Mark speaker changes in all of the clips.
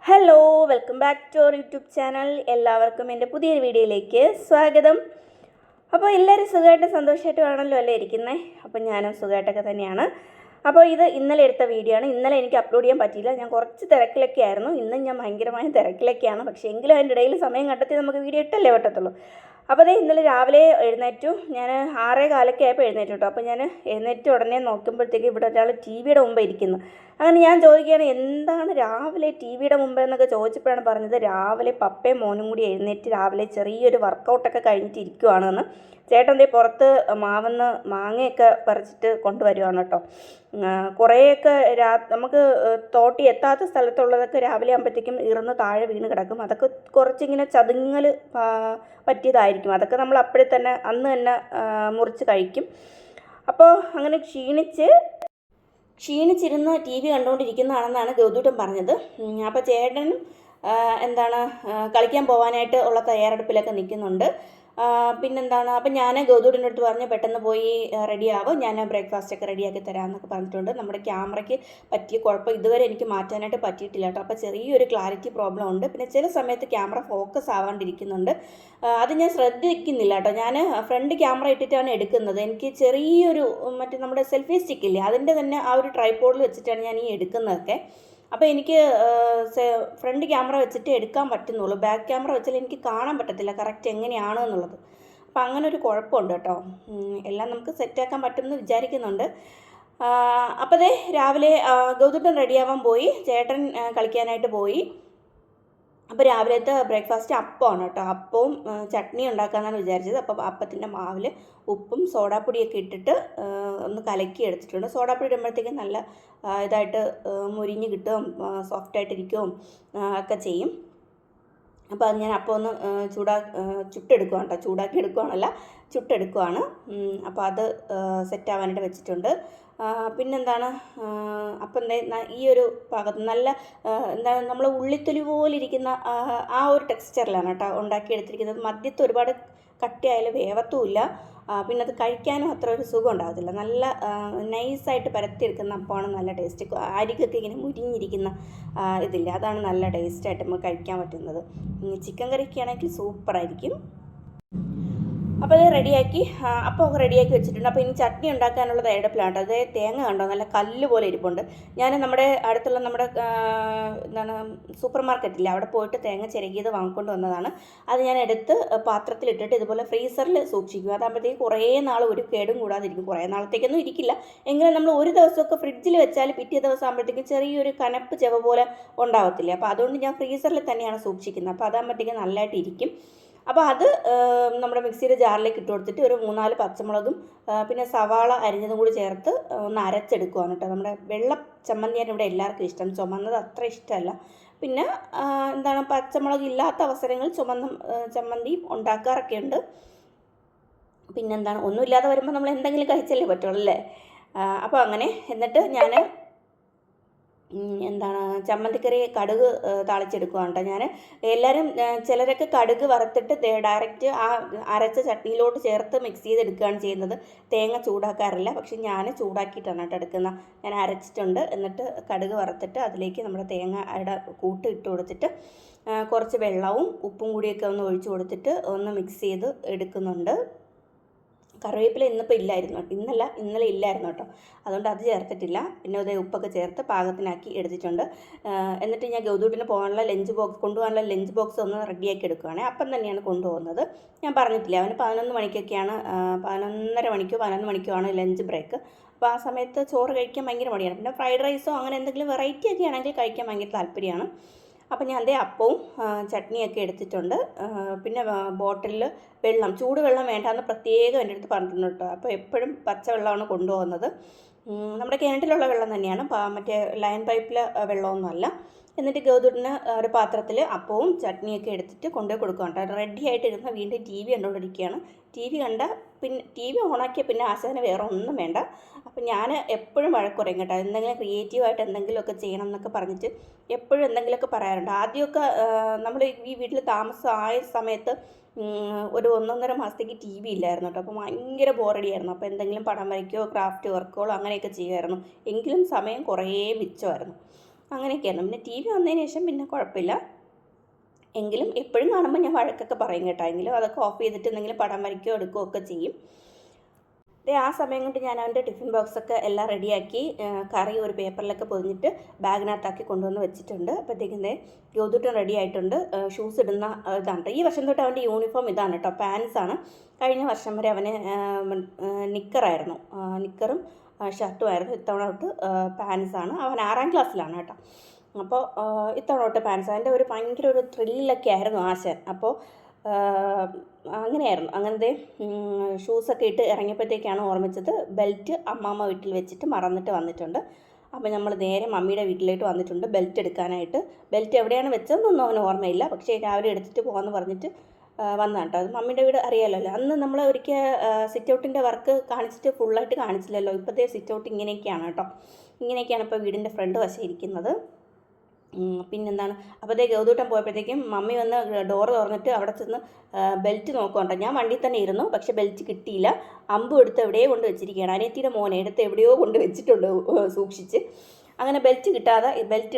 Speaker 1: Hello welcome back to our YouTube channel. എല്ലാവർക്കും എൻ്റെ പുതിയൊരു വീഡിയോയിലേക്ക് സ്വാഗതം. അപ്പോൾ എല്ലാവരും സുഖമായിട്ട് സന്തോഷമായിട്ട് വേണമല്ലോ അല്ലേ ഇരിക്കുന്നത്. അപ്പോൾ ഞാനും സുഖമായിട്ടൊക്കെ തന്നെയാണ്. അപ്പോൾ ഇത് ഇന്നലെ എടുത്ത വീഡിയോ ആണ്. ഇന്നലെ എനിക്ക് അപ്ലോഡ് ചെയ്യാൻ പറ്റിയില്ല, ഞാൻ കുറച്ച് തിരക്കിലൊക്കെ ആയിരുന്നു. ഇന്നും ഞാൻ ഭയങ്കരമായ തിരക്കിലൊക്കെയാണ്. പക്ഷേ എങ്കിലും അതിൻ്റെ ഇടയിൽ സമയം കണ്ടെത്തി നമുക്ക് വീഡിയോ ഇട്ടല്ലേ പറ്റത്തുള്ളൂ. അപ്പോൾ അതേ ഇന്നലെ രാവിലെ എഴുന്നേറ്റു. ഞാൻ 6:15 ആയപ്പോൾ എഴുന്നേറ്റു കേട്ടോ. അപ്പോൾ ഞാൻ എഴുന്നേറ്റ് ഉടനെ നോക്കുമ്പോഴത്തേക്ക് ഇവിടെ ഒരാൾ ടി വിയുടെ മുമ്പ് ഇരിക്കുന്നു. അങ്ങനെ ഞാൻ ചോദിക്കുകയാണ്, എന്താണ് രാവിലെ ടി വിയുടെ മുമ്പ് എന്നൊക്കെ ചോദിച്ചപ്പോഴാണ് പറഞ്ഞത്, രാവിലെ പപ്പയും മോനും കൂടി എഴുന്നേറ്റ് രാവിലെ ചെറിയൊരു വർക്കൗട്ടൊക്കെ കഴിഞ്ഞിട്ട് ഇരിക്കുവാണെന്ന്. ചേട്ടൻ ദേ പുറത്ത് മാവന്ന് മാങ്ങയൊക്കെ പറിച്ചിട്ട് കൊണ്ടുവരുവാണ് കേട്ടോ. കുറേയൊക്കെ നമുക്ക് തോട്ടി എത്താത്ത സ്ഥലത്തുള്ളതൊക്കെ രാവിലെ ആകുമ്പോഴത്തേക്കും ഇറന്ന് താഴെ വീണ് കിടക്കും. അതൊക്കെ കുറച്ചിങ്ങനെ ചതുങ്ങൽ പറ്റിയതായിരിക്കും. അതൊക്കെ നമ്മൾ അപ്പോഴേ തന്നെ അന്ന് തന്നെ മുറിച്ച് കഴിക്കും. അപ്പോൾ അങ്ങനെ ക്ഷീണിച്ചിരുന്ന് ടി വി കണ്ടുകൊണ്ടിരിക്കുന്നതാണെന്നാണ് ഗൗതൂട്ടൻ പറഞ്ഞത്. അപ്പോൾ ചേട്ടനും കളിക്കാൻ പോകാനായിട്ട് ഉള്ള തയ്യാറെടുപ്പിലൊക്കെ നിൽക്കുന്നുണ്ട്. പിന്നെന്താണ്, അപ്പം ഞാൻ ഗൗതൂടിൻ്റെ അടുത്ത് പറഞ്ഞ് പെട്ടെന്ന് പോയി റെഡിയാവും, ഞാൻ ബ്രേക്ക്ഫാസ്റ്റൊക്കെ റെഡിയാക്കി തരാമെന്നൊക്കെ പറഞ്ഞിട്ടുണ്ട്. നമ്മുടെ ക്യാമറയ്ക്ക് പറ്റിയ കുഴപ്പം ഇതുവരെ എനിക്ക് മാറ്റാനായിട്ട് പറ്റിയിട്ടില്ല കേട്ടോ. അപ്പോൾ ചെറിയൊരു ക്ലാരിറ്റി പ്രോബ്ലം ഉണ്ട്. പിന്നെ ചില സമയത്ത് ക്യാമറ ഫോക്കസ് ആവാണ്ടിരിക്കുന്നുണ്ട്. അത് ഞാൻ ശ്രദ്ധിക്കുന്നില്ല കേട്ടോ. ഞാൻ ഫ്രണ്ട് ക്യാമറ ഇട്ടിട്ടാണ് എടുക്കുന്നത്. എനിക്ക് ചെറിയൊരു മറ്റേ നമ്മുടെ സെൽഫി സ്റ്റിക്കില്ലേ, അതിൻ്റെ തന്നെ ആ ഒരു ട്രൈപോഡിൽ വെച്ചിട്ടാണ് ഞാൻ ഈ എടുക്കുന്നതൊക്കെ. അപ്പോൾ എനിക്ക് ഫ്രണ്ട് ക്യാമറ വെച്ചിട്ട് എടുക്കാൻ പറ്റുന്നുള്ളൂ. ബാക്ക് ക്യാമറ വെച്ചാൽ എനിക്ക് കാണാൻ പറ്റത്തില്ല കറക്റ്റ് എങ്ങനെയാണ് എന്നുള്ളത്. അപ്പോൾ അങ്ങനെ ഒരു കുഴപ്പമുണ്ട് കേട്ടോ. എല്ലാം നമുക്ക് സെറ്റാക്കാൻ പറ്റുമെന്ന് വിചാരിക്കുന്നുണ്ട്. അപ്പോൾ ദേ രാവിലെ ഗൗതൂട്ടൻ റെഡിയാവാൻ പോയി, ചേട്ടൻ കളിക്കാനായിട്ട് പോയി. അപ്പോൾ രാവിലത്തെ ബ്രേക്ക്ഫാസ്റ്റ് അപ്പമാണ് കേട്ടോ. അപ്പവും ചട്നി ഉണ്ടാക്കാമെന്നാണ് വിചാരിച്ചത്. അപ്പോൾ അപ്പത്തിൻ്റെ മാവിൽ ഉപ്പും സോഡാപ്പൊടിയൊക്കെ ഇട്ടിട്ട് ഒന്ന് കലക്കി എടുത്തിട്ടുണ്ട്. സോഡാപ്പൊടി ഇടുമ്പോഴത്തേക്കും നല്ല ഇതായിട്ട് മുരിഞ്ഞ് കിട്ടുകയും സോഫ്റ്റായിട്ടിരിക്കുകയും ഒക്കെ ചെയ്യും. അപ്പോൾ അത് ഞാൻ അപ്പം ഒന്ന് ചുട്ടെടുക്കുകയാണ് കേട്ടോ. ചൂടാക്കി എടുക്കുകയാണല്ല, ചുട്ടെടുക്കുകയാണ്. അപ്പോൾ അത് സെറ്റാവാനായിട്ട് വെച്ചിട്ടുണ്ട്. പിന്നെന്താണ്, അപ്പം ഈ ഒരു പാകത്ത് നല്ല നമ്മൾ ഉള്ളിത്തൊലി പോലിരിക്കുന്ന ആ ഒരു ടെക്സ്ചറിലാണ് കേട്ടോ ഉണ്ടാക്കിയെടുത്തിരിക്കുന്നത്. മധ്യത്ത് ഒരുപാട് കട്ടിയായാലും വേവത്തുമില്ല. പിന്നെ അത് കഴിക്കാനും അത്ര ഒരു സുഖം ഉണ്ടാകത്തില്ല. നല്ല നൈസായിട്ട് പരത്തിയെടുക്കുന്ന അപ്പമാണ് നല്ല ടേസ്റ്റ്. അരികൊക്കെ ഇങ്ങനെ മുരിഞ്ഞിരിക്കുന്ന ഇതില്ല, അതാണ് നല്ല ടേസ്റ്റായിട്ട് നമുക്ക് കഴിക്കാൻ പറ്റുന്നത്. ചിക്കൻ കറിക്കാണെങ്കിൽ സൂപ്പറായിരിക്കും. അപ്പോൾ അത് റെഡിയാക്കി, അപ്പോൾ റെഡിയാക്കി വെച്ചിട്ടുണ്ട്. അപ്പോൾ ഇനി ചട്നി ഉണ്ടാക്കാനുള്ള തയ്യാറെടുപ്പിലാണ്. അത് തേങ്ങ കണ്ടോ, നല്ല കല്ല് പോലെ ഇരിപ്പുണ്ട്. ഞാൻ നമ്മുടെ അടുത്തുള്ള നമ്മുടെ സൂപ്പർ മാർക്കറ്റില്ല, അവിടെ പോയിട്ട് തേങ്ങ ചിരകിയത് വാങ്ങിക്കൊണ്ട് വന്നതാണ്. അത് ഞാൻ എടുത്ത് പാത്രത്തിലിട്ടിട്ട് ഇതുപോലെ ഫ്രീസറിൽ സൂക്ഷിക്കും. അതാകുമ്പോഴത്തേക്ക് കുറേ നാൾ ഒരു കേടും കൂടാതിരിക്കും. കുറേ നാളത്തേക്കൊന്നും ഇരിക്കില്ല, എങ്കിലും നമ്മൾ ഒരു ദിവസമൊക്കെ ഫ്രിഡ്ജിൽ വെച്ചാൽ പിറ്റേ ദിവസം ആകുമ്പോഴത്തേക്കും ചെറിയൊരു കനപ്പ് ചെവ പോലെ ഉണ്ടാവത്തില്ല. അപ്പോൾ അതുകൊണ്ട് ഞാൻ ഫ്രീസറിൽ തന്നെയാണ് സൂക്ഷിക്കുന്നത്. അപ്പോൾ അതാകുമ്പോഴത്തേക്കും നല്ലതായിട്ട് ഇരിക്കും. അപ്പോൾ അത് നമ്മുടെ മിക്സിയുടെ ജാറിലേക്ക് ഇട്ട് കൊടുത്തിട്ട് ഒരു 3-4 പച്ചമുളകും പിന്നെ സവാള അരിഞ്ഞതും കൂടി ചേർത്ത് ഒന്ന് അരച്ചെടുക്കുകയാണ് കേട്ടോ. നമ്മുടെ വെള്ള ചമ്മന്തിയാണ് ഇവിടെ എല്ലാവർക്കും ഇഷ്ടം, ചുമന്നത് അത്ര ഇഷ്ടമല്ല. പിന്നെ പച്ചമുളക് ഇല്ലാത്ത അവസരങ്ങളിൽ ചുമന്ന ചമ്മന്തിയും ഉണ്ടാക്കാറൊക്കെ ഉണ്ട്. ഒന്നുമില്ലാതെ വരുമ്പോൾ നമ്മൾ എന്തെങ്കിലും കഴിച്ചല്ലേ പറ്റുള്ളൂ അല്ലേ. അപ്പോൾ അങ്ങനെ എന്നിട്ട് ഞാൻ ചമ്മന്തിക്കറി കടുക് താളിച്ചെടുക്കുകയാണ് കേട്ടോ. ഞാൻ എല്ലാവരും ചിലരൊക്കെ കടുക് വറുത്തിട്ട് ഡയറക്റ്റ് ആ അരച്ച ചട്നിയിലോട്ട് ചേർത്ത് മിക്സ് ചെയ്തെടുക്കുകയാണ് ചെയ്യുന്നത്. തേങ്ങ ചൂടാക്കാറില്ല, പക്ഷെ ഞാൻ ചൂടാക്കിയിട്ടാണ് കേട്ടോ എടുക്കുന്നത്. ഞാൻ അരച്ചിട്ടുണ്ട്, എന്നിട്ട് കടുക് വറുത്തിട്ട് അതിലേക്ക് നമ്മുടെ തേങ്ങയുടെ കൂട്ട് ഇട്ട് കൊടുത്തിട്ട് കുറച്ച് വെള്ളവും ഉപ്പും കൂടിയൊക്കെ ഒന്ന് ഒഴിച്ച് കൊടുത്തിട്ട് ഒന്ന് മിക്സ് ചെയ്ത് എടുക്കുന്നുണ്ട്. കറിവേപ്പില ഇന്നലെ ഇല്ലായിരുന്നു കേട്ടോ, അതുകൊണ്ട് അത് ചേർത്തിട്ടില്ല. പിന്നെ അതേ ഉപ്പൊക്കെ ചേർത്ത് പാകത്തിനാക്കി എടുത്തിട്ടുണ്ട്. എന്നിട്ട് ഞാൻ ഗൗതൂട്ടിന് കൊണ്ടുപോകാനുള്ള ലഞ്ച് ബോക്സ് ഒന്ന് റെഡിയാക്കി എടുക്കുകയാണ്. അപ്പം തന്നെയാണ് കൊണ്ടുപോകുന്നത്. ഞാൻ പറഞ്ഞിട്ടില്ല, അവന് 11 മണിക്കൊക്കെയാണ്, 11:30 മണിക്കോ ആണ് ലഞ്ച് ബ്രേക്ക്. അപ്പോൾ ആ സമയത്ത് ചോറ് കഴിക്കാൻ ഭയങ്കര മടിയാണ്. പിന്നെ ഫ്രൈഡ് റൈസോ അങ്ങനെ എന്തെങ്കിലും വെറൈറ്റി ഒക്കെ ആണെങ്കിൽ കഴിക്കാൻ ഭയങ്കര താല്പര്യമാണ്. അപ്പം ഞാൻ അപ്പവും ചട്നിയൊക്കെ എടുത്തിട്ടുണ്ട്. പിന്നെ ബോട്ടിലിൽ ചൂടുവെള്ളം വേണ്ടാന്ന് പ്രത്യേകം എൻ്റെ അടുത്ത് പറഞ്ഞിട്ടുണ്ട് കേട്ടോ. അപ്പോൾ എപ്പോഴും പച്ചവെള്ളമാണ് കൊണ്ടുപോകുന്നത്. നമ്മുടെ കിണറ്റിലുള്ള വെള്ളം തന്നെയാണ്, മറ്റേ ലൈൻ പൈപ്പിലെ വെള്ളമൊന്നുമല്ല. എന്നിട്ട് ഗൗതൂട്ടിന് ഒരു പാത്രത്തിൽ അപ്പവും ചട്നിയൊക്കെ എടുത്തിട്ട് കൊണ്ടുപോയി കൊടുക്കുകയാണ്. റെഡി ആയിട്ടിരുന്ന വീണ്ടും ടി വി കണ്ടുകൊണ്ടിരിക്കുകയാണ്. ടി വി ഓണാക്കിയ പിന്നെ ആശാന് വേറെ ഒന്നും വേണ്ട. അപ്പം ഞാൻ എപ്പോഴും വഴക്ക് പറയും കേട്ടോ, എന്തെങ്കിലും ക്രിയേറ്റീവായിട്ട് എന്തെങ്കിലുമൊക്കെ ചെയ്യണം എന്നൊക്കെ പറഞ്ഞിട്ട് എപ്പോഴും എന്തെങ്കിലുമൊക്കെ പറയാറുണ്ട്. ആദ്യമൊക്കെ നമ്മൾ ഈ വീട്ടിൽ താമസമായ സമയത്ത് ഒരു 1.5 മാസത്തേക്ക് ടി വി ഇല്ലായിരുന്നു കേട്ടോ. അപ്പോൾ ഭയങ്കര ബോറടിയായിരുന്നു. അപ്പോൾ എന്തെങ്കിലും പടം വരയ്ക്കുകയോ ക്രാഫ്റ്റ് വർക്കുകളോ അങ്ങനെയൊക്കെ ചെയ്യുമായിരുന്നു. എങ്കിലും സമയം കുറേ മിച്ചമായിരുന്നു. അങ്ങനെയൊക്കെയായിരുന്നു. പിന്നെ TV വന്നതിന് ശേഷം പിന്നെ കുഴപ്പമില്ല. എങ്കിലും എപ്പോഴും കാണുമ്പോൾ ഞാൻ വഴക്കൊക്കെ പറയും കേട്ടോ. എങ്കിലും അതൊക്കെ ഓഫ് ചെയ്തിട്ട് എന്തെങ്കിലും പടം വരയ്ക്കുകയോ എടുക്കുകയോ ഒക്കെ ചെയ്യും. ആ സമയം കൊണ്ട് ഞാൻ അവൻ്റെ ടിഫിൻ ബോക്സൊക്കെ എല്ലാം റെഡിയാക്കി കറി ഒരു പേപ്പറിലൊക്കെ പൊതിഞ്ഞിട്ട് ബാഗിനകത്താക്കി കൊണ്ടുവന്ന് വെച്ചിട്ടുണ്ട്. അപ്പോഴത്തേക്കും ഗൗതുട്ടൻ റെഡി ആയിട്ടുണ്ട്. ഷൂസ് ഇടുന്ന ഇതാണ്. ഈ വർഷം തൊട്ട് അവൻ്റെ യൂണിഫോം ഇതാണ് കേട്ടോ, പാൻസാണ്. കഴിഞ്ഞ വർഷം വരെ അവന് നിക്കറായിരുന്നു, നിക്കറും ഷർട്ടുമായിരുന്നു. ഇത്തവണ തൊട്ട് പാൻസാണ്. അവൻ 6ാം ക്ലാസ്സിലാണ് കേട്ടോ. അപ്പോൾ ഇത്തവണ തൊട്ട് പാൻസ്. അതിൻ്റെ ഒരു ഭയങ്കര ഒരു ത്രില്ലൊക്കെ ആയിരുന്നു ആശാൻ. അപ്പോൾ അങ്ങനെയായിരുന്നു. അങ്ങനത്തെ ഷൂസൊക്കെ ഇട്ട് ഇറങ്ങിയപ്പോഴത്തേക്കാണ് ഓർമ്മിച്ചത് ബെൽറ്റ് അമ്മാമ്മ വീട്ടിൽ വെച്ചിട്ട് മറന്നിട്ട് വന്നിട്ടുണ്ട്. അപ്പോൾ നമ്മൾ നേരെ മമ്മിയുടെ വീട്ടിലേക്ക് വന്നിട്ടുണ്ട് ബെൽറ്റ് എടുക്കാനായിട്ട്. ബെൽറ്റ് എവിടെയാണ് വെച്ചതെന്നൊന്നും അവന് ഓർമ്മയില്ല. പക്ഷേ രാവിലെ എടുത്തിട്ട് പോകാമെന്ന് പറഞ്ഞിട്ട് വന്നതാണ് കേട്ടോ. അത് മമ്മിയുടെ വീട് അറിയാമല്ലോ. അന്ന് നമ്മൾ ഒരിക്കൽ സിറ്റ് ഔട്ടിൻ്റെ വർക്ക് കാണിച്ചിട്ട് ഫുള്ളായിട്ട് കാണിച്ചില്ലല്ലോ. ഇപ്പോഴത്തെ സിറ്റ് ഔട്ട് ഇങ്ങനെയൊക്കെയാണ് കേട്ടോ. ഇങ്ങനെയൊക്കെയാണ് ഇപ്പോൾ വീടിൻ്റെ ഫ്രണ്ട് വശം ഇരിക്കുന്നത്. പിന്നെന്താണ്, അപ്പോൾ ഗൗതൂട്ടൻ പോയപ്പോഴത്തേക്കും മമ്മി വന്ന് ഡോറ് തുറന്നിട്ട് അവിടെ ചെന്ന് ബെൽറ്റ് നോക്കുന്നുണ്ടോ. ഞാൻ വണ്ടിയിൽ തന്നെ ഇരുന്നു, പക്ഷേ ബെൽറ്റ് കിട്ടിയില്ല. അമ്പും എടുത്ത് എവിടെയോ കൊണ്ട് വെച്ചിരിക്കുകയാണ്. അനിയത്തിയുടെ മോനെ എടുത്ത് എവിടെയോ കൊണ്ട് വെച്ചിട്ടുണ്ട് സൂക്ഷിച്ച്. അങ്ങനെ ബെൽറ്റ്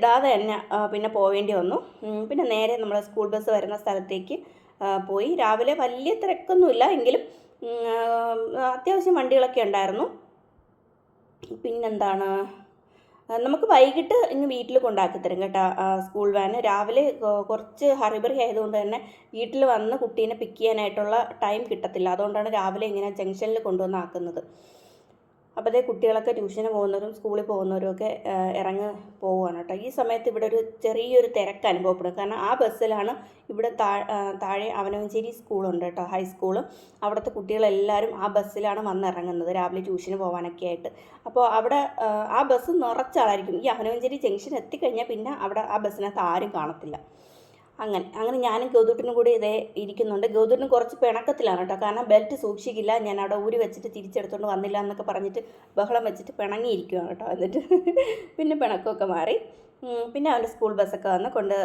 Speaker 1: ഇടാതെ തന്നെ പിന്നെ പോവേണ്ടി വന്നു. പിന്നെ നേരെ നമ്മൾ സ്കൂൾ ബസ് വരുന്ന സ്ഥലത്തേക്ക് പോയി. രാവിലെ വലിയ തിരക്കൊന്നുമില്ല, എങ്കിലും അത്യാവശ്യം വണ്ടികളൊക്കെ ഉണ്ടായിരുന്നു. പിന്നെന്താണ്, നമുക്ക് വൈകിട്ട് ഇങ്ങ് വീട്ടിൽ കൊണ്ടാക്കി തരും കേട്ടോ സ്കൂൾ വാന്. രാവിലെ കുറച്ച് ഹറിബറി ആയതുകൊണ്ട് തന്നെ വീട്ടിൽ വന്ന് കുട്ടീനെ പിക്ക് ചെയ്യാനായിട്ടുള്ള ടൈം കിട്ടത്തില്ല. അതുകൊണ്ടാണ് രാവിലെ ഇങ്ങനെ ജംഗ്ഷനിൽ കൊണ്ടുവന്ന് ആക്കുന്നത്. അപ്പോൾ കുട്ടികളൊക്കെ ട്യൂഷന് പോകുന്നവരും സ്കൂളിൽ പോകുന്നവരും ഒക്കെ ഇറങ്ങി പോവുകയാണ് കേട്ടോ. ഈ സമയത്ത് ഇവിടെ ഒരു ചെറിയൊരു തിരക്ക് അനുഭവപ്പെടും. കാരണം ആ ബസ്സിലാണ് ഇവിടെ താഴെ അവനവഞ്ചേരി സ്കൂളുണ്ട് കേട്ടോ, ഹൈസ്കൂള്. അവിടുത്തെ കുട്ടികളെല്ലാവരും ആ ബസ്സിലാണ് വന്നിറങ്ങുന്നത് രാവിലെ ട്യൂഷന് പോകാനൊക്കെ ആയിട്ട്. അപ്പോൾ അവിടെ ആ ബസ് നിറച്ചാളായിരിക്കും. ഈ അവനവഞ്ചേരി ജംഗ്ഷൻ എത്തിക്കഴിഞ്ഞാൽ പിന്നെ അവിടെ ആ ബസ്സിനകത്ത് ആരും കാണത്തില്ല. അങ്ങനെ ഞാനും ഗൗതൂട്ടിനും കൂടി ഇതേ ഇരിക്കുന്നുണ്ട്. ഗൗതൂട്ടിന് കുറച്ച് പിണക്കത്തിലാണ് കേട്ടോ. കാരണം ബെൽറ്റ് സൂക്ഷിക്കില്ല, ഞാൻ അവിടെ ഊരി വെച്ചിട്ട് തിരിച്ചെടുത്തുകൊണ്ട് വന്നില്ല എന്നൊക്കെ പറഞ്ഞിട്ട് ബഹളം വെച്ചിട്ട് പിണങ്ങിയിരിക്കുകയാണ് കേട്ടോ. എന്നിട്ട് പിന്നെ പിണക്കമൊക്കെ മാറി. പിന്നെ അവൻ്റെ സ്കൂൾ ബസ്സൊക്കെ വന്ന് കൊണ്ട്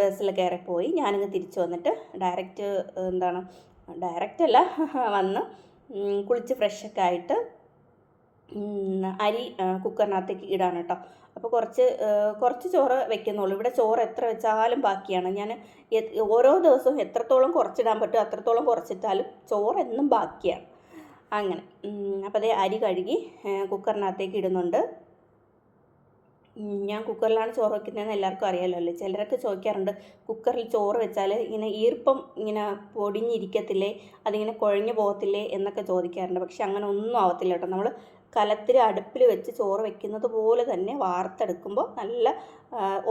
Speaker 1: ബസ്സിൽ കയറിപ്പോയി. ഞാനിങ്ങ് തിരിച്ചു വന്നിട്ട് ഡയറക്റ്റ് അല്ല വന്ന് കുളിച്ച് ഫ്രഷൊക്കെ ആയിട്ട് അരി കുക്കറിനകത്തേക്ക് ഇടാണ് കേട്ടോ. അപ്പോൾ കുറച്ച് ചോറ് വെക്കുന്നുള്ളൂ. ഇവിടെ ചോറ് എത്ര വെച്ചാലും ബാക്കിയാണ്. ഞാൻ ഓരോ ദിവസവും എത്രത്തോളം കുറച്ചിടാൻ പറ്റും അത്രത്തോളം കുറച്ചിട്ടാലും ചോറ് എന്നും ബാക്കിയാണ്. അങ്ങനെ അപ്പോൾ അരി കഴുകി കുക്കറിനകത്തേക്ക് ഇടുന്നുണ്ട്. ഞാൻ കുക്കറിലാണ് ചോറ് വയ്ക്കുന്നതെന്ന് എല്ലാവർക്കും അറിയാമല്ലോ അല്ലേ. ചിലരൊക്കെ ചോദിക്കാറുണ്ട്, കുക്കറിൽ ചോറ് വെച്ചാൽ ഇങ്ങനെ ഈർപ്പം ഇങ്ങനെ പൊടിഞ്ഞിരിക്കത്തില്ലേ, അതിങ്ങനെ കുഴഞ്ഞു പോകത്തില്ലേ എന്നൊക്കെ ചോദിക്കാറുണ്ട്. പക്ഷെ അങ്ങനെ ഒന്നും ആവത്തില്ല കേട്ടോ. നമ്മൾ കലത്തിൽ അടുപ്പിൽ വെച്ച് ചോറ് വെക്കുന്നത് പോലെ തന്നെ വാർത്തെടുക്കുമ്പോൾ നല്ല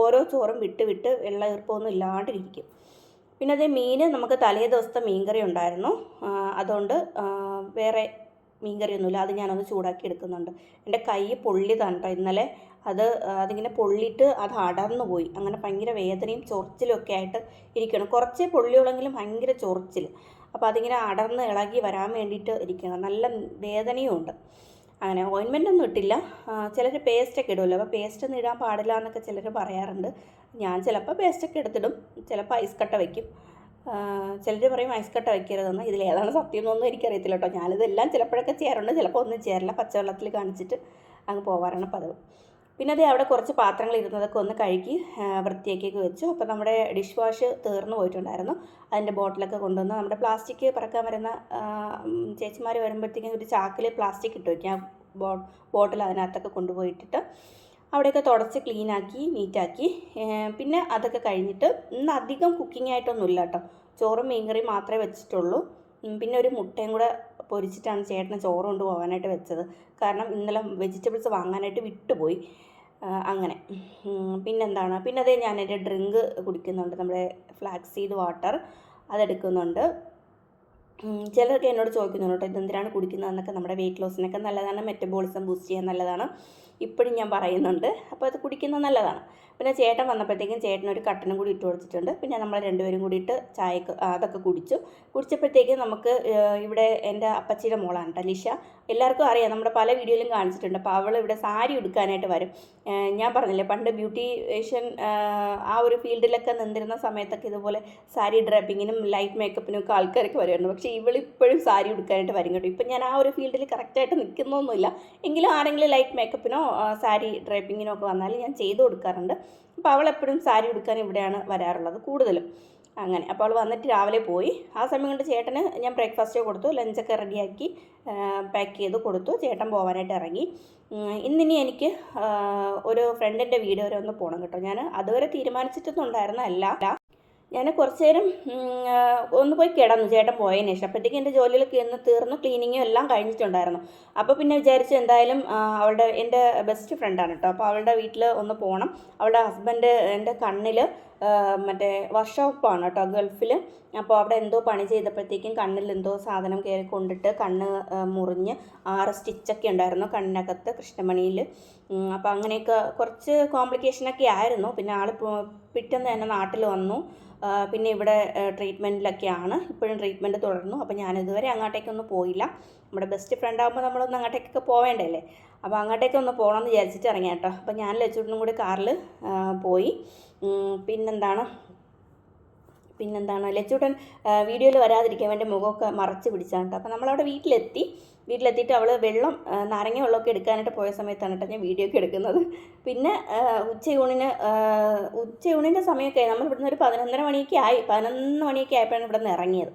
Speaker 1: ഓരോ ചോറും വിട്ട് വെള്ള ഈർപ്പമൊന്നും ഇല്ലാണ്ടിരിക്കും. പിന്നെ മീൻ നമുക്ക് തലേ ദിവസത്തെ മീൻകറി ഉണ്ടായിരുന്നു. അതുകൊണ്ട് വേറെ മീൻകറിയൊന്നുമില്ല. അത് ഞാനൊന്ന് ചൂടാക്കി എടുക്കുന്നുണ്ട്. എൻ്റെ കൈ പൊള്ളിയതാണ് കേട്ടോ ഇന്നലെ. അതിങ്ങനെ പൊള്ളിയിട്ട് അത് അടർന്നു പോയി. അങ്ങനെ ഭയങ്കര വേദനയും ചൊറിച്ചിലും ഒക്കെ ആയിട്ട് ഇരിക്കണം. കുറച്ചേ പൊള്ളിയുള്ളെങ്കിലും ഭയങ്കര ചൊറിച്ചിൽ. അപ്പോൾ അതിങ്ങനെ അടർന്ന് ഇളകി വരാൻ വേണ്ടിയിട്ട് ഇരിക്കണം. നല്ല വേദനയും ഉണ്ട്. അങ്ങനെ ഓയിൻമെൻ്റ് ഒന്നും ഇട്ടില്ല. ചിലർ പേസ്റ്റൊക്കെ ഇടുമല്ലോ, അപ്പോൾ പേസ്റ്റൊന്നും ഇടാൻ പാടില്ല എന്നൊക്കെ ചിലർ പറയാറുണ്ട്. ഞാൻ ചിലപ്പോൾ പേസ്റ്റൊക്കെ എടുത്തിടും, ചിലപ്പോൾ ഐസ് കട്ട വയ്ക്കും. ചിലർ പറയും ഐസ് കട്ട വയ്ക്കരുതെന്ന്. ഇതിലേതാണ് സത്യം എന്നൊന്നും എനിക്കറിയത്തില്ല കേട്ടോ. ഞാനിതെല്ലാം ചിലപ്പോഴൊക്കെ ചെയ്യാറുണ്ട്, ചിലപ്പോൾ ഒന്നും ചെയ്യാറില്ല. പച്ചവെള്ളത്തിൽ കാണിച്ചിട്ട് അങ്ങ് പോകാറാണ് പതിവ്. പിന്നെ അവിടെ കുറച്ച് പാത്രങ്ങൾ ഇരുന്നതൊക്കെ ഒന്ന് കഴുകി വൃത്തിയാക്കിയൊക്കെ വെച്ചു. അപ്പോൾ നമ്മുടെ ഡിഷ് വാഷ് തീർന്നു പോയിട്ടുണ്ടായിരുന്നു. അതിൻ്റെ ബോട്ടിലൊക്കെ കൊണ്ടുവന്ന് നമ്മുടെ പ്ലാസ്റ്റിക് പറക്കാൻ വരുന്ന ചേച്ചിമാർ വരുമ്പോഴത്തേക്കും ഒരു ചാക്കിൽ പ്ലാസ്റ്റിക് ഇട്ട് വയ്ക്കാം. ബോട്ടിൽ അതിനകത്തൊക്കെ കൊണ്ടുപോയിട്ടിട്ട് അവിടെയൊക്കെ തുടച്ച് ക്ലീനാക്കി നീറ്റാക്കി. പിന്നെ അതൊക്കെ കഴിഞ്ഞിട്ട് ഇന്ന് അധികം കുക്കിംഗ് ആയിട്ടൊന്നുമില്ല കേട്ടോ. ചോറും മീൻകറിയും മാത്രമേ വെച്ചിട്ടുള്ളൂ. പിന്നെ ഒരു മുട്ടയും കൂടെ പൊരിച്ചിട്ടാണ് ചേട്ടന് ചോറ് കൊണ്ട് പോകാനായിട്ട് വെച്ചത്. കാരണം ഇന്നലെ വെജിറ്റബിൾസ് വാങ്ങാനായിട്ട് വിട്ടുപോയി. അങ്ങനെ പിന്നെ ഞാൻ എൻ്റെ ഡ്രിങ്ക് കുടിക്കുന്നുണ്ട്. നമ്മുടെ ഫ്ലാക്സ് സീഡ് വാട്ടർ അതെടുക്കുന്നുണ്ട്. ചിലർക്ക് എന്നോട് ചോദിക്കുന്നുണ്ട് കേട്ടോ, ഇതെന്തിനാണ് കുടിക്കുന്നതെന്നൊക്കെ. നമ്മുടെ വെയിറ്റ് ലോസിനൊക്കെ നല്ലതാണ്, മെറ്റബോളിസം ബൂസ്റ്റ് ചെയ്യാൻ നല്ലതാണ്. ഇപ്പോഴും ഞാൻ പറയുന്നുണ്ട്. അപ്പോൾ അത് കുടിക്കുന്നത് നല്ലതാണ്. പിന്നെ ചേട്ടൻ വന്നപ്പോഴത്തേക്കും ചേട്ടനൊരു കട്ടനും കൂടി ഇട്ട് കൊടുത്തിട്ടുണ്ട്. പിന്നെ നമ്മൾ രണ്ടുപേരും കൂടിയിട്ട് ചായക്ക് അതൊക്കെ കുടിച്ചപ്പോഴത്തേക്കും നമുക്ക് ഇവിടെ എൻ്റെ അപ്പച്ചിയുടെ മോളാണ് കേട്ടോ ലിഷ. എല്ലാവർക്കും അറിയാം, നമ്മുടെ പല വീഡിയോയിലും കാണിച്ചിട്ടുണ്ട്. അപ്പോൾ അവൾ ഇവിടെ സാരി ഉടുക്കാനായിട്ട് വരും. ഞാൻ പറഞ്ഞില്ലേ പണ്ട് ബ്യൂട്ടീഷ്യൻ ആ ഒരു ഫീൽഡിലൊക്കെ നിന്നിരുന്ന സമയത്തൊക്കെ ഇതുപോലെ സാരി ഡ്രപ്പിങ്ങിനും ലൈറ്റ് മേക്കപ്പിനും ഒക്കെ ആൾക്കാരൊക്കെ വരുമായിരുന്നു. പക്ഷേ ഇവളിപ്പോഴും സാരി ഉടുക്കാനായിട്ട് വരും കേട്ടോ. ഇപ്പം ഞാൻ ആ ഒരു ഫീൽഡിൽ കറക്റ്റായിട്ട് നിൽക്കുന്നൊന്നുമില്ല. എങ്കിലും ആരെങ്കിലും ലൈറ്റ് മേക്കപ്പിനോ സാരി ഡ്രൈപ്പിങ്ങിനോ ഒക്കെ വന്നാൽ ഞാൻ ചെയ്തു കൊടുക്കാറുണ്ട്. അപ്പോൾ അവളെപ്പോഴും സാരി ഉടുക്കാൻ ഇവിടെയാണ് വരാറുള്ളത് കൂടുതലും. അങ്ങനെ അപ്പോൾ അവൾ വന്നിട്ട് രാവിലെ പോയി. ആ സമയം കൊണ്ട് ചേട്ടന് ഞാൻ ബ്രേക്ക്ഫാസ്റ്റ് കൊടുത്തു, ലഞ്ചൊക്കെ റെഡിയാക്കി പാക്ക് ചെയ്ത് കൊടുത്തു. ചേട്ടൻ പോകാനായിട്ട് ഇറങ്ങി. ഇന്നിനി എനിക്ക് ഒരു ഫ്രണ്ടിൻ്റെ വീട് വരെ ഒന്ന് പോകണം കേട്ടോ. ഞാൻ അതുവരെ തീരുമാനിച്ചിട്ടൊന്നും ഉണ്ടായിരുന്നല്ല. ഞാൻ കുറച്ച് നേരം ഒന്ന് പോയി കിടന്നു ചേട്ടൻ പോയതിന് ശേഷം. അപ്പോഴത്തേക്കും എൻ്റെ ജോലികളൊക്കെ ഒന്ന് തീർന്നു, ക്ലീനിങ്ങും എല്ലാം കഴിഞ്ഞിട്ടുണ്ടായിരുന്നു. അപ്പോൾ പിന്നെ വിചാരിച്ചു എന്തായാലും എൻ്റെ ബെസ്റ്റ് ഫ്രണ്ടാണ് കേട്ടോ, അപ്പോൾ അവളുടെ വീട്ടിൽ ഒന്ന് പോകണം. അവളുടെ ഹസ്ബൻഡ് എൻ്റെ കണ്ണിൽ മറ്റേ വർക്ക്ഷോപ്പാണ് കേട്ടോ ഗൾഫിൽ. അപ്പോൾ അവിടെ എന്തോ പണി ചെയ്തപ്പോഴത്തേക്കും കണ്ണിൽ എന്തോ സാധനം കയറി കൊണ്ടിട്ട് കണ്ണ് മുറിഞ്ഞ് 6 സ്റ്റിച്ചൊക്കെ ഉണ്ടായിരുന്നു കണ്ണിനകത്ത് കൃഷ്ണമണിയിൽ. അപ്പോൾ അങ്ങനെയൊക്കെ കുറച്ച് കോംപ്ലിക്കേഷനൊക്കെ ആയിരുന്നു. പിന്നെ ആൾ പിറ്റേന്ന് തന്നെ നാട്ടിൽ വന്നു. പിന്നെ ഇവിടെ ട്രീറ്റ്മെൻറ്റിലൊക്കെയാണ്, ഇപ്പോഴും ട്രീറ്റ്മെൻറ്റ് തുടർന്നു. അപ്പോൾ ഞാനിതുവരെ അങ്ങോട്ടേക്കൊന്നും പോയില്ല. നമ്മുടെ ബെസ്റ്റ് ഫ്രണ്ട് ആകുമ്പോൾ നമ്മളൊന്ന് അങ്ങോട്ടേക്കൊക്കെ പോവേണ്ടല്ലേ. അപ്പോൾ അങ്ങോട്ടേക്കൊന്ന് പോകണമെന്ന് വിചാരിച്ചിട്ട് ഇറങ്ങി കേട്ടോ. അപ്പോൾ ഞാൻ ലച്ചുട്ടനും കൂടി കാറിൽ പോയി. പിന്നെന്താണ് ലച്ചുട്ടൻ വീഡിയോയിൽ വരാതിരിക്കാൻ വേണ്ടി മുഖമൊക്കെ മറച്ച് പിടിച്ചാണ് കേട്ടോ. അപ്പോൾ നമ്മളവിടെ വീട്ടിലെത്തിയിട്ട് അവൾ നാരങ്ങ വെള്ളമൊക്കെ എടുക്കാനായിട്ട് പോയ സമയത്താണ് കേട്ടോ ഞാൻ വീഡിയോ ഒക്കെ എടുക്കുന്നത്. പിന്നെ ഉച്ചയൂണിൻ്റെ സമയമൊക്കെ നമ്മൾ ഇവിടുന്ന് ഒരു 11 മണിയൊക്കെ ആയപ്പോഴാണ് ഇവിടെ നിന്ന് ഇറങ്ങിയത്.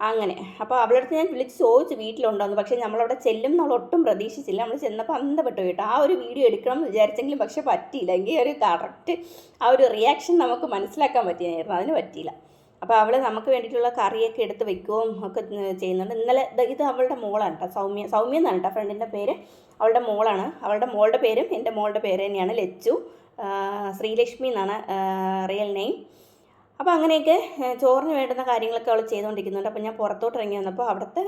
Speaker 1: അങ്ങനെ അപ്പോൾ അവളുടെ അടുത്ത് ഞാൻ വിളിച്ച് ചോദിച്ചു വീട്ടിലുണ്ടോയെന്ന്. പക്ഷേ നമ്മളവിടെ ചെല്ലും നമ്മൾ ഒട്ടും പ്രതീക്ഷിച്ചില്ല. നമ്മൾ ചെന്നപ്പോൾ അന്തപ്പെട്ടു കേട്ടോ. ആ ഒരു വീഡിയോ എടുക്കണം എന്ന് വിചാരിച്ചെങ്കിലും പക്ഷേ പറ്റിയില്ല. എങ്കിൽ ഒരു കറക്റ്റ് ആ ഒരു റിയാക്ഷൻ നമുക്ക് മനസ്സിലാക്കാൻ പറ്റിയായിരുന്നു, അതിന് പറ്റിയില്ല. അപ്പോൾ അവൾ നമുക്ക് വേണ്ടിയിട്ടുള്ള കറിയൊക്കെ എടുത്ത് വെക്കുകയും ഒക്കെ ചെയ്യുന്നുണ്ട്. ഇന്നലെ ഇത് അവളുടെ മോളാണ് കേട്ടോ, സൗമ്യ എന്നാണ് കേട്ടോ ഫ്രണ്ടിൻ്റെ പേര്. അവളുടെ മോളാണ്. അവളുടെ മോളുടെ പേരും എൻ്റെ മോളുടെ പേര് തന്നെയാണ്, ലച്ചു. ശ്രീലക്ഷ്മി എന്നാണ് റിയൽ നെയിം. അപ്പോൾ അങ്ങനെയൊക്കെ ചോറിന് വേണ്ടുന്ന കാര്യങ്ങളൊക്കെ അവൾ ചെയ്തുകൊണ്ടിരിക്കുന്നുണ്ട്. അപ്പോൾ ഞാൻ പുറത്തോട്ട് ഇറങ്ങി വന്നപ്പോൾ അവിടുത്തെ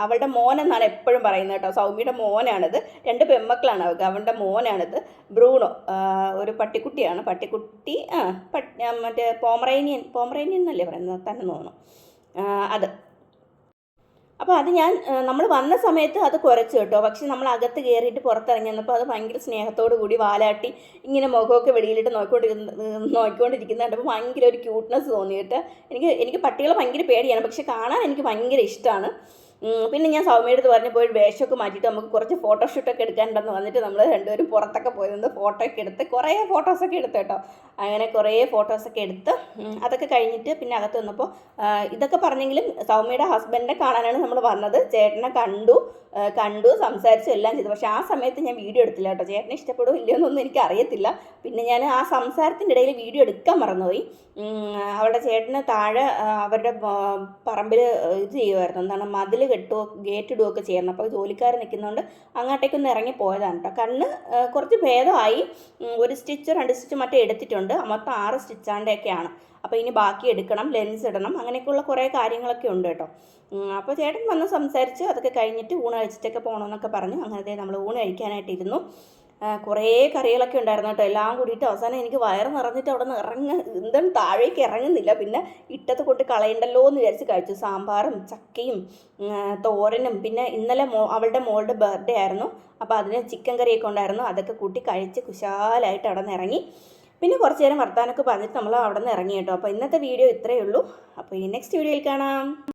Speaker 1: അവളുടെ മോനെന്നാണ് എപ്പോഴും പറയുന്നത് കേട്ടോ. സൗമ്യയുടെ മോനാണിത്. 2 പെൺമക്കളാണ് അവൾക്ക്. അവളുടെ മോനാണിത്, ബ്രൂണോ. ഒരു പട്ടിക്കുട്ടിയാണ്. പട്ടിക്കുട്ടി മറ്റേ പോമറേനിയൻ എന്നല്ലേ പറയുന്നത്, തന്നെ തോന്നുന്നു അത്. അപ്പോൾ അത് നമ്മൾ വന്ന സമയത്ത് അത് കുറച്ച് കേട്ടോ. പക്ഷെ നമ്മൾ അകത്ത് കയറിയിട്ട് പുറത്തിറങ്ങി വന്നപ്പോൾ അത് ഭയങ്കര സ്നേഹത്തോടു കൂടി വാലാട്ടി ഇങ്ങനെ മുഖമൊക്കെ വെളിയിലിട്ട് നോക്കിക്കൊണ്ടിരിക്കുന്നത് കണ്ടപ്പോൾ ഭയങ്കര ഒരു ക്യൂട്ട്നെസ് തോന്നിയിട്ട് എനിക്ക് പട്ടികളെ ഭയങ്കര പേടിയാണ്, പക്ഷെ കാണാൻ എനിക്ക് ഭയങ്കര ഇഷ്ടമാണ്. പിന്നെ ഞാൻ സൗമ്യയുടെ അടുത്ത് പറഞ്ഞ് പോയി വേഷമൊക്കെ മാറ്റിയിട്ട് നമുക്ക് കുറച്ച് ഫോട്ടോഷൂട്ടൊക്കെ എടുക്കാനുണ്ടെന്ന് വന്നിട്ട് നമ്മൾ രണ്ടുപേരും പുറത്തൊക്കെ പോയി നിന്ന് ഫോട്ടോയൊക്കെ എടുത്ത് കുറേ ഫോട്ടോസൊക്കെ എടുത്ത് കേട്ടോ. അങ്ങനെ കുറേ ഫോട്ടോസൊക്കെ എടുത്ത് അതൊക്കെ കഴിഞ്ഞിട്ട് പിന്നെ അകത്ത് വന്നപ്പോൾ ഇതൊക്കെ പറഞ്ഞെങ്കിലും സൗമ്യയുടെ ഹസ്ബൻഡിനെ കാണാനാണ് നമ്മൾ വന്നത്. ചേട്ടനെ കണ്ടു സംസാരിച്ചു എല്ലാം ചെയ്തു. പക്ഷേ ആ സമയത്ത് ഞാൻ വീഡിയോ എടുത്തില്ല കേട്ടോ. ചേട്ടനെ ഇഷ്ടപ്പെടുമോ ഇല്ലയോ എന്നൊന്നും എനിക്ക് അറിയത്തില്ല. പിന്നെ ഞാൻ ആ സംസാരത്തിൻ്റെ ഇടയിൽ വീഡിയോ എടുക്കാൻ മറന്നുപോയി. അവളുടെ ചേട്ടന് താഴെ അവരുടെ പറമ്പിൽ ഇത് ചെയ്യുമായിരുന്നു, എന്താണ് മതിൽ ഗേറ്റ് ഇടുകയൊക്കെ ചെയ്യുന്നത്. അപ്പോൾ ജോലിക്കാർ നിൽക്കുന്നതുകൊണ്ട് അങ്ങോട്ടേക്കൊന്ന് ഇറങ്ങി പോയതാണ് കേട്ടോ. കണ്ണ് കുറച്ച് ഭേദമായി. 1 സ്റ്റിച്ചോ 2 സ്റ്റിച്ചോ മറ്റേ എടുത്തിട്ടുണ്ട്. മൊത്തം 6 സ്റ്റിച്ചാണ്ടൊക്കെയാണ്. അപ്പോൾ ഇനി ബാക്കി എടുക്കണം, ലെൻസ് ഇടണം, അങ്ങനെയൊക്കെയുള്ള കുറേ കാര്യങ്ങളൊക്കെ ഉണ്ട് കേട്ടോ. അപ്പോൾ ചേട്ടൻ വന്ന് സംസാരിച്ച് അതൊക്കെ കഴിഞ്ഞിട്ട് ഊണ് കഴിച്ചിട്ടൊക്കെ പോകണമെന്നൊക്കെ പറഞ്ഞു. അങ്ങനത്തെ നമ്മൾ ഊണ് കഴിക്കാനായിട്ടിരുന്നു. കുറേ കറികളൊക്കെ ഉണ്ടായിരുന്നു കേട്ടോ. എല്ലാം കൂടിയിട്ട് അവസാനം എനിക്ക് വയറ് നിറഞ്ഞിട്ട് അവിടെ നിന്ന് എന്താണ് താഴേക്ക് ഇറങ്ങുന്നില്ല. പിന്നെ ഇട്ടത്ത് കൊണ്ട് കളയണ്ടല്ലോ എന്ന് വിചാരിച്ച് കഴിച്ചു. സാമ്പാറും ചക്കയും തോരനും പിന്നെ ഇന്നലെ അവളുടെ മോളുടെ ബർത്ത്ഡേ ആയിരുന്നു. അപ്പോൾ അതിന് ചിക്കൻ കറിയൊക്കെ ഉണ്ടായിരുന്നു. അതൊക്കെ കൂട്ടി കഴിച്ച് കുശാലായിട്ട് അവിടെ നിന്ന് ഇറങ്ങി. പിന്നെ കുറച്ച് നേരം വർത്താനൊക്കെ പറഞ്ഞിട്ട് നമ്മൾ അവിടെ നിന്ന് ഇറങ്ങി കേട്ടോ. അപ്പോൾ ഇന്നത്തെ വീഡിയോ ഇത്രയേ ഉള്ളൂ. അപ്പോൾ ഇനി നെക്സ്റ്റ് വീഡിയോയിൽ കാണാം.